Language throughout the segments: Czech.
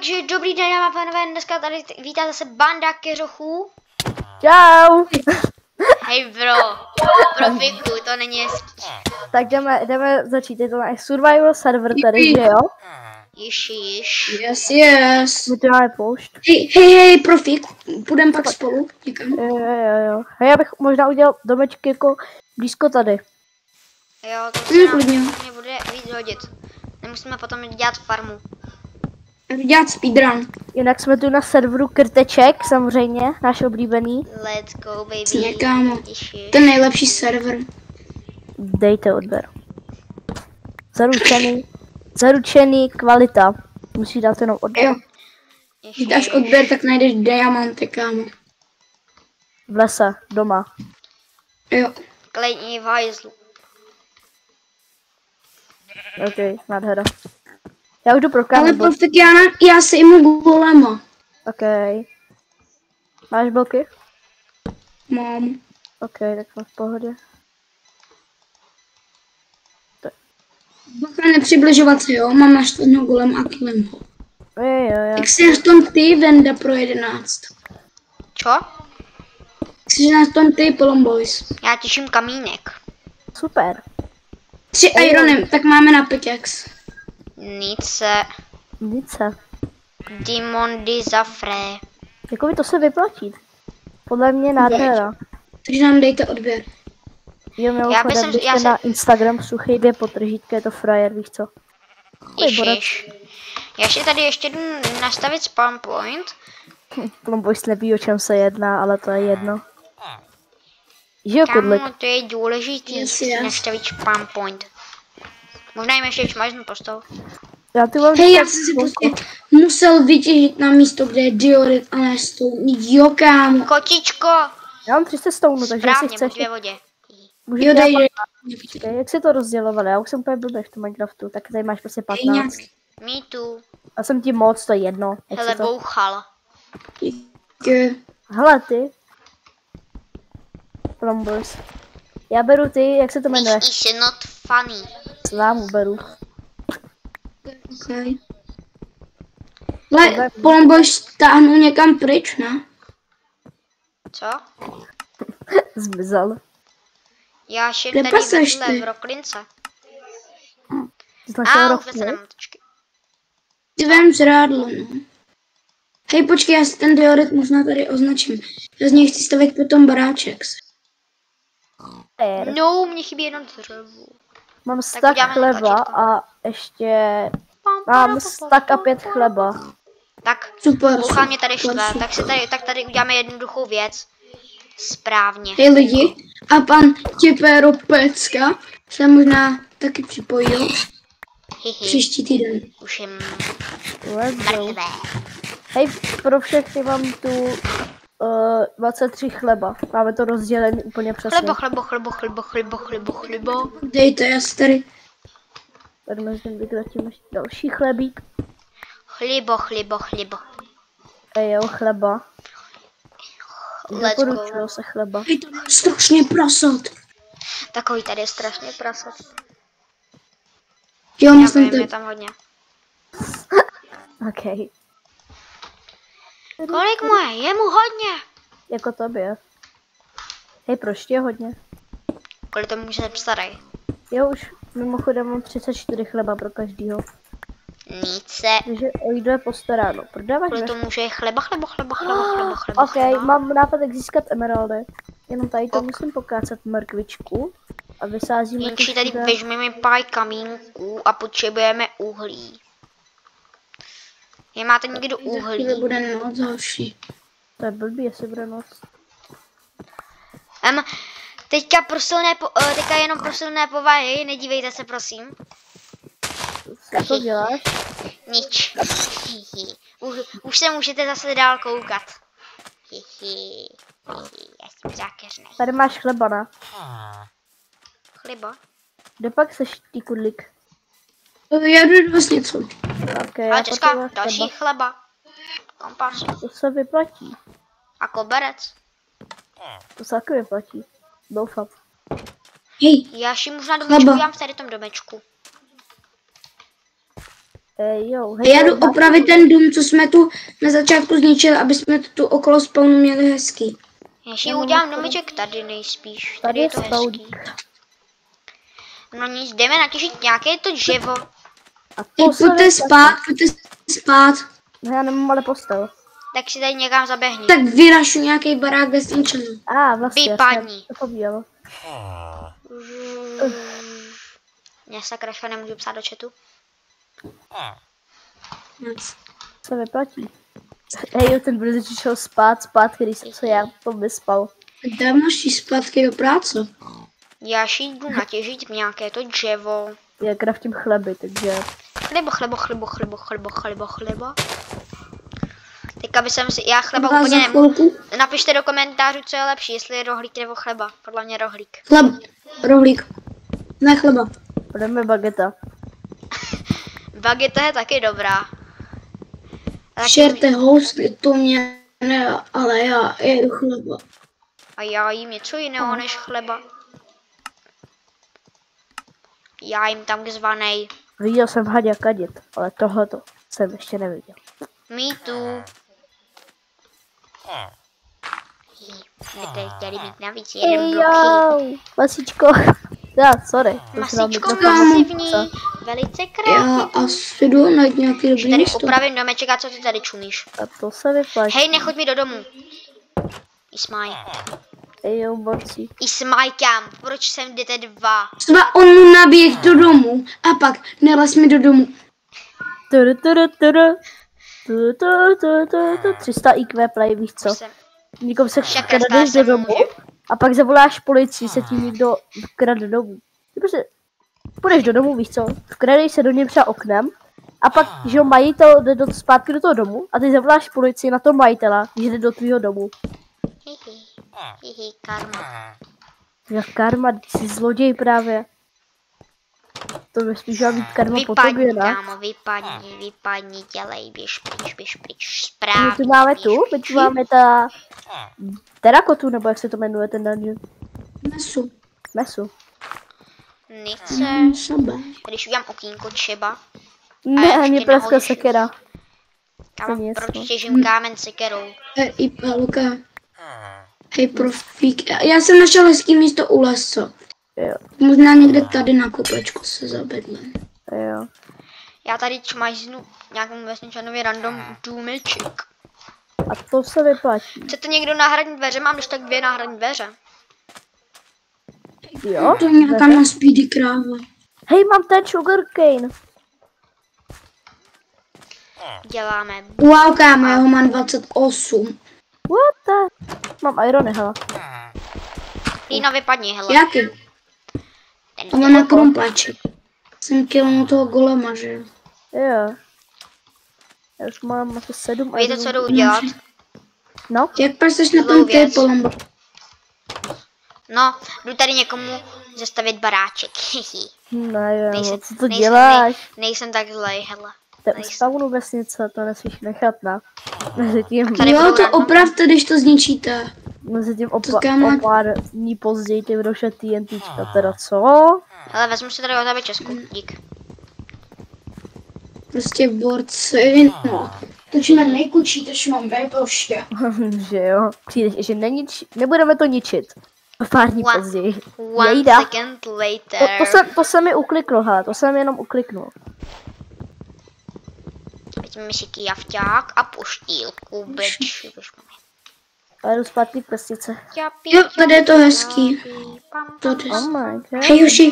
Takže dobrý den, dámy a pánové, dneska tady vítá zase banda keřochů. Čau! Hej bro, profiku, to není hezký. Tak jdeme začít, je to náš survival server tady, že jo? Již. Yes. My to máme poušť. Hej, profík, půjdeme pak spolu někam. Jo. Hej, já bych možná udělal domečky jako blízko tady. Jo, to se nám mě bude víc hodit. Nemusíme potom dělat farmu. Dělat speedrun. Jinak jsme tu na serveru Krteček, samozřejmě, náš oblíbený. Let's go, baby. Přesně, kámo. Ten nejlepší server. Dejte odběr. Zaručený kvalita. Musí dát jenom odběr. Jo. Když dáš odběr, tak najdeš diamanty, kámo. V lese, doma. Jo. Klidně v hajzlu. Ok, nádhera. Já už jdu pro kámo. Ale profík, já si jmu golema. Ok. Máš bloky? Mám. Ok, tak jsme v pohodě. Bacha, nepřibližovat se, jo? Mám naštvaného golema a killem ho. Jo. Jak jsi na tom ty, Venda pro 11? Čo? Jsi na tom ty, Polom Boys. Já těším kamínek. Super. 3 ironem, tak máme na pickaxe. Nice. Demon Dizafre. Jako by to se vyplatí. Podle mě nádhera. Takže nám dejte odběr. Jo, mimochodem, běžte na Instagram suchý 2 potržítky, je to frajer, víš co? Ježiš. Já si tady ještě jdu nastavit spawn point. Plomboys neví, o čem se jedná, ale to je jedno. Že jo, Kudlik? Kámo, to je důležitý, nastavit spawn point. Možná jim ještě čmažnu postav. Já tu mám... Hej, já jsem si prostě musel vytěžit na místo, kde je diorit a ne stůl. Jo, kámo. Kočičko! Já mám 300 stounů, takže jestli Správně, chceš... buď ve vodě. Jo, dej. Jak se to rozdělovali? Já už jsem úplně blbý v tom Minecraftu, tak tady máš prostě 15. Me too. A jsem ti moc, to je jedno. Hele, bouchal. Hele, ty. Plomboys. Já beru ty, jak se to jmenuje? This is not funny. Slámu beru. Okay. Ale Polomboys stáhnu někam pryč, ne? Co? Zmizel. Já šim tady vedle v Roklince. Vůbec se nemám točky. Ty vem zrádlo, no. Hej, počkej, já si ten diorit možná tady označím. Já z něj chci stavit potom baráček. No, mě chybí jenom dřevo. Mám stack chleba a ještě... Mám stack a 5 chleba. Tak, super, bouchá mě tady štve, tak tady uděláme jednoduchou věc. Správně. Hej lidi, a pan Těpéro Pecka se možná taky připojil. Příští týden. Už je mrtvé. Hej, pro všechny mám tu 23 chleba. Máme to rozdělené úplně přesně. Chlebo. Dejte, já si tady. Tady mezi tím vykratím ještě další chlebík. Chlebo. Jo, chleba. Let's Doporučuju se chleba. Hej, to je strašně prasat. Takový tady je strašně prasat. Jo, myslím, to je tam hodně. Ok. Kolik mu je? Je mu hodně. Jako tobě. Hej, proč je hodně? Kolik to může být starý? Jo, už mimochodem mám 34 chleba pro každýho. Nice. Takže ojde postaráno. Prodáváš? Kolik to může chleba. Ok, mám nápad, jak získat emeraldy. Jenom tady to musím pokácat mrkvičku. A vysázíme to. Tady vezmeme pár kamínků a potřebujeme uhlí. Máte někdo uhlí? To bude noc horší. To je blbý, jestli bude noc. Teďka jenom pro silné povahy, nedívejte se prosím. Co to děláš? Nič. Už se můžete zase dál koukat. Já jsem zákeřnej. Tady máš chleba, ne? Chleba? Kde pak seš ty Kudlik? Já jdu vlastně něco. Okay, ale Česká, další chleba. Kompas. To se vyplatí. A koberec. To se taky vyplatí. Doufám. Hej. Já si možná domečku, já v tady tom domečku. Jo, Já jdu opravit ten dům, co jsme tu na začátku zničili, aby jsme to tu okolo spawnu měli hezký. Já si udělám domeček tady nejspíš. Tady je to hezký. spawník. No nic, jdeme natěžit nějaké to dřevo. A Pojďte spát. No, já nemám ale postel. Tak si tady někam zaběhni. Tak vyrašu nějaký barák bez ničeho. Vlastně, Vypadni. to pobíjelo. Já sakra, nemůžu psát do chatu. Se vyplatí. Hej, ten brzy šel spát, když jsem se já vyspal. Dávno šli zpátky do práce. Já si jdu natěžit nějaké to dřevo. Já kraftím chleby, takže... Chlebo. Teďka by jsem si, já chleba Vás úplně za chvilku. Napište do komentářů, co je lepší, jestli je rohlík nebo chleba. Podle mě rohlík. Rohlík. Ne chleba. Budeme bageta. Bageta je taky dobrá. Šerte housky, to mě ne, ale já jedu chleba. A já jím něco jiného než chleba. Já jim takzvanej. Viděl jsem Haďa kadit, ale tohleto jsem ještě neviděl. Me too. My tady chtěli mít navíc jeden bloky. Masíčko. Sorry. Masíčko masivní, velice krásný. Já asi jdu najít nějaký dobrý Tady místo. upravím domeček a co ty tady čumíš? A to se vyplatí. Hej, nechoď mi do domu. Ismaj. Jo, borci. Ismajkám, proč sem jdete dva? Třeba on mu naběh do domu a pak nelez mi do domu. 300 IQ play, víš co? Jsem... Někomu se Však kradeš krásná do se domu může. a pak zavoláš policii, se ti někdo vkrade domů. Ty prostě půjdeš do domu, víš co? Vkradeš se do něj třeba oknem a pak, že jo, majitel jde zpátky do toho domu a ty zavoláš policii na toho majitela, že jde do tvýho domu. Hihi, karma. Jak karma, ty jsi zloděj právě. To by spíš měla být karma po tobě, Vypadni, ne? kámo, vypadni, dělej, běž pryč, My správně. tu máme běž tu, my pryč. tu máme ta terakotu, nebo jak se to jmenuje ten dungeon. Mesu. Nechce, Sebe. když udělám okýnko třeba. Ne, ještě mě praskla nehodíš. sekera. Kámo, nic, proč no. těžím kámen sekerou? I Pelka. Hej, profík. Já jsem našel hezký místo u lesa. Jo, Možná někde tady na kopečku se zabydlím. jo. Já tady čmajznu nějakému vesničanovi random důmeček. A to se vyplatí. Chcete někdo náhradní dveře? Mám když tak 2 náhradní dveře. Jo? To nějaká na speedy kráva. Hej, mám ten sugarcane. Děláme. Wow, kámo, já ho mám 28. What the? Mám irony, hele. Lína, vypadni, hele. Jaký? Ten A mám na krumpáček. Jsem kilnul toho golema, že jo? Jo. Já už mám asi 7 Víte, co jdu udělat? No, Jak pak jsi na tom Zlou věc. Polombo? No, jdu tady někomu zastavit baráček. Hihi. ne, jo, Nejsem- co to nejsem- děláš? Nejsem tak zlej, hele. To je nejsem. spawnu vesnice, to nesmíš nechat, ne? Mezi tím, Tady Jo, budou to random. opravte, když to zničíte. mezi tím To kámo- o pár dní později ty budou šet TNTčka, teda co? Hele, vezmu si tady od tebe Česku. Dík. Prostě borci, no. Takže na nejkučí, tož mám prostě. Že jo, přijdeš, že nebudeme to ničit. Pár dní One- později. One Jejda. second later. To se mi ukliklo, hele, to jsem jenom ukliknul. Vezmeme si kijavťák a poštýlku. Beč. A jdu zpátky k vesnice. Jo, tady je to hezký. Tady. Oh my god. Hej, Joši,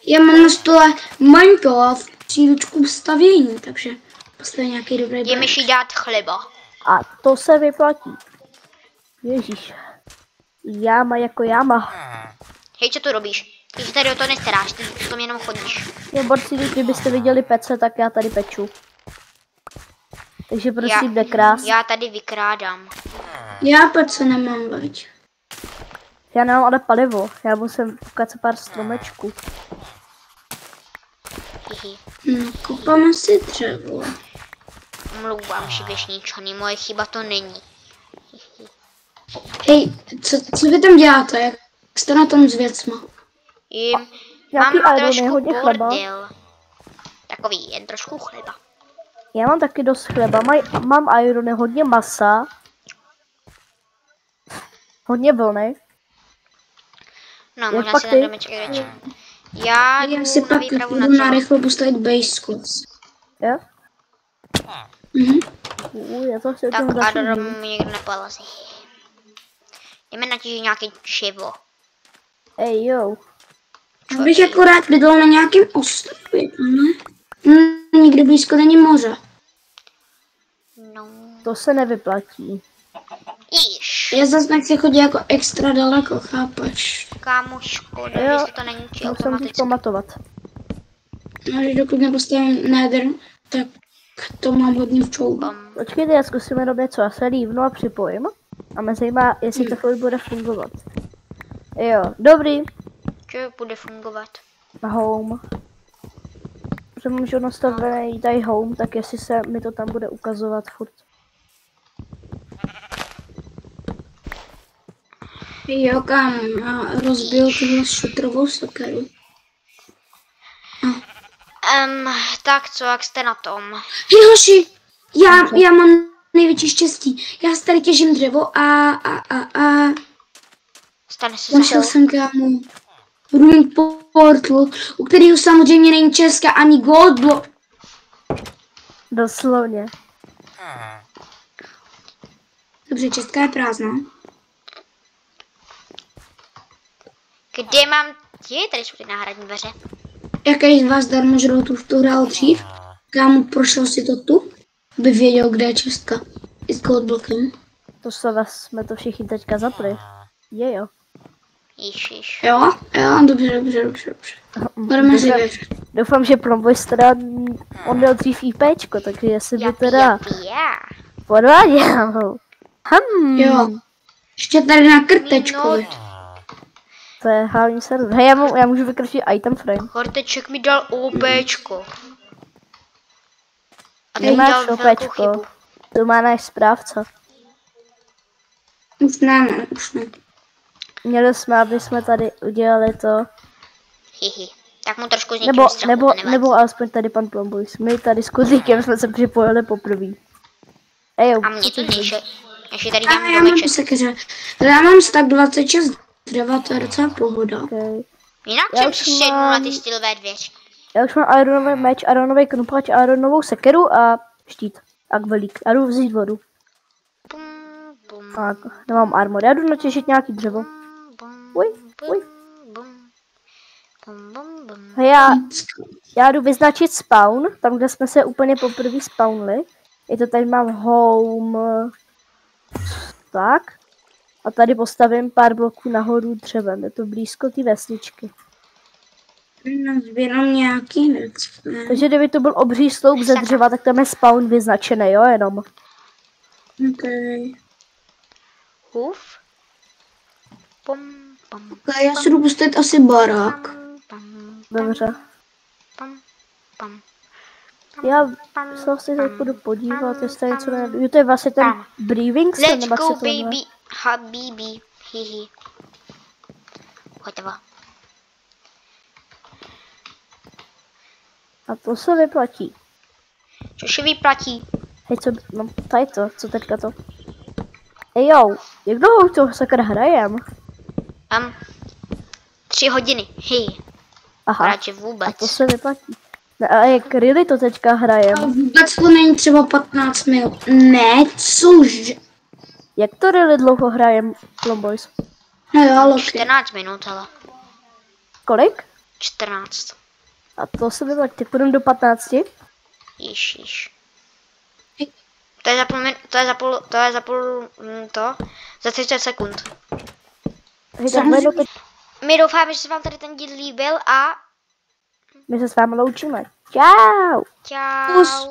já mám na stole Minecraft příručku stavění, takže postavím nějaký dobrý Jdeme barák. si dát chleba. A to se vyplatí. Ježíš. Jáma jako jáma. Hej, co tu robíš? Ty se tady o to nestaráš, ty v tom jenom chodíš. Jo, borci, kdybyste viděli pece, tak já tady peču. Takže prosím, jde krás. Já tady vykrádám. Já pak se nemám veď. Já nemám ale palivo, já musím ukácat pár stromečků. Hihi. Kopáme si dřevo. Mluvám si věšničany, moje chyba to není. Hej, co vy tam děláte? Jak jste na tom s věcma? Jim, Nějaký mám iron, trošku hodně chleba. bordel. Takový, jen trošku chleba. Já mám taky dost chleba, mám irony, hodně masa. Hodně vlny. No, Jak možná pak si ty? tam jdeme čekat radši. Já Já si jdu na pak výpravu na jdu dřevo. narychlo postavit base class. Jo? Mhm. Já to si o Tak tom a do začnu. domu mi někdo nepolazí. Jdeme natížit nějaké dřevo. Ej, jo. Já bych akorát bydlel na nějakém ostrově, ne? Nikdy blízko není moře. No. To se nevyplatí. Již. Já zase nechci chodit jako extra daleko, chápeš? Kámo, škoda, Jo, jestli to není či musím teď automaticky. pamatovat. No, že dokud nepostavím nether, tak to mám hodně v čoubu. Počkejte, já zkusím jenom něco, já se lívnu a připojím. A mě zajímá, jestli to chvíli bude fungovat. Jo, dobrý. Že bude fungovat. Home. Protože můžu nastavený tady home, tak jestli se mi to tam bude ukazovat furt. Jo, kam rozbil tuhle šutrovou sokeru. Tak co, jak jste na tom? Hoši, já mám největší štěstí. Já si tady těžím dřevo a Stane se našel zase. jsem kámo Ruin Portal, u kterého samozřejmě není česká ani gold. Doslovně. Dobře, česká je prázdná. Kde mám... Tady jsou ty náhradní dveře. Jaký z vás darmo žroutu to hrál dřív? Kámo, prošel si to tu? By věděl, kde je česká. I s goldblockem. To jsme to všichni teďka zapli. Je jo. Již. Jo, dobře. Budeme si věřit. Doufám, že Plomboys teda, on měl dřív IPčko, takže jestli by teda podváděl. Jo. Ještě tady na krtečkovi. To je hlavní server. Hej, já můžu vykročit item frame. Horteček mi dal OPčko. A ten Nemáš dal velkou OPčko. chybu. To má náš správce. Už ne. Měli jsme, aby jsme tady udělali to. Hihi. Tak mu trošku zničím strachu, to nevadí. Nebo alespoň tady pan Plomboys. My tady s Kozíkem jsme se připojili poprvé. Ejo, A mě to nejše. Ještě tady A dám já mám domeček. sekeře. Já mám stack 26 dřeva, to je docela pohoda. okay. Jinak Já jsem už si sednu mám- na ty stylové dvěř. Já už mám ironový meč, ironový knupač, ironovou sekeru a štít. A kvelík. A jdu vzít vodu. Bum, bum, Tak, nemám armor. Já jdu natěžit nějaký dřevo. bum, Uj, uj. bum, bum, bum, bum. Hej, já jdu vyznačit spawn, tam, kde jsme se úplně poprvé spawnli. Je to tady mám home. Tak. A tady postavím pár bloků nahoru dřevem. Je to blízko ty vesničky. Nazbírám nějaký věc. Ne? Takže kdyby to byl obří sloup ze dřeva, tak tam je spawn vyznačený, jo, jenom. Okay. Hův. Bum, bum, Já si jdu postavit asi barák. bum, Dobře. bum, bum. Já se vlastně teď budu podívat, jestli něco nejde. Jo, to je vlastně ten breathing stand, Let's nebo jak go, se to jmenuje. baby. Habibi. Hihi. Hotovo. A to se vyplatí. Což vyplatí. Hej, co, no, tady to, co teďka to. Ej jo, jak dlouho to sakra hrajem? 3 hodiny. Hej. Aha, Radši a vůbec. to se vyplatí. No, a jak really to teďka A hrajem? vůbec to není třeba 15 minut. Ne, což? Jak to really dlouho hrajem, Plomboys? No jo, ale 14 minut, ale. Kolik? 14. A to se vyplatí, tak půjdeme do 15. Již. To je za půl, za 30 sekund. Hej, tak my, teď, My doufáme, že se vám tady ten díl líbil a my se s vámi loučíme. Čau! čau. Pus.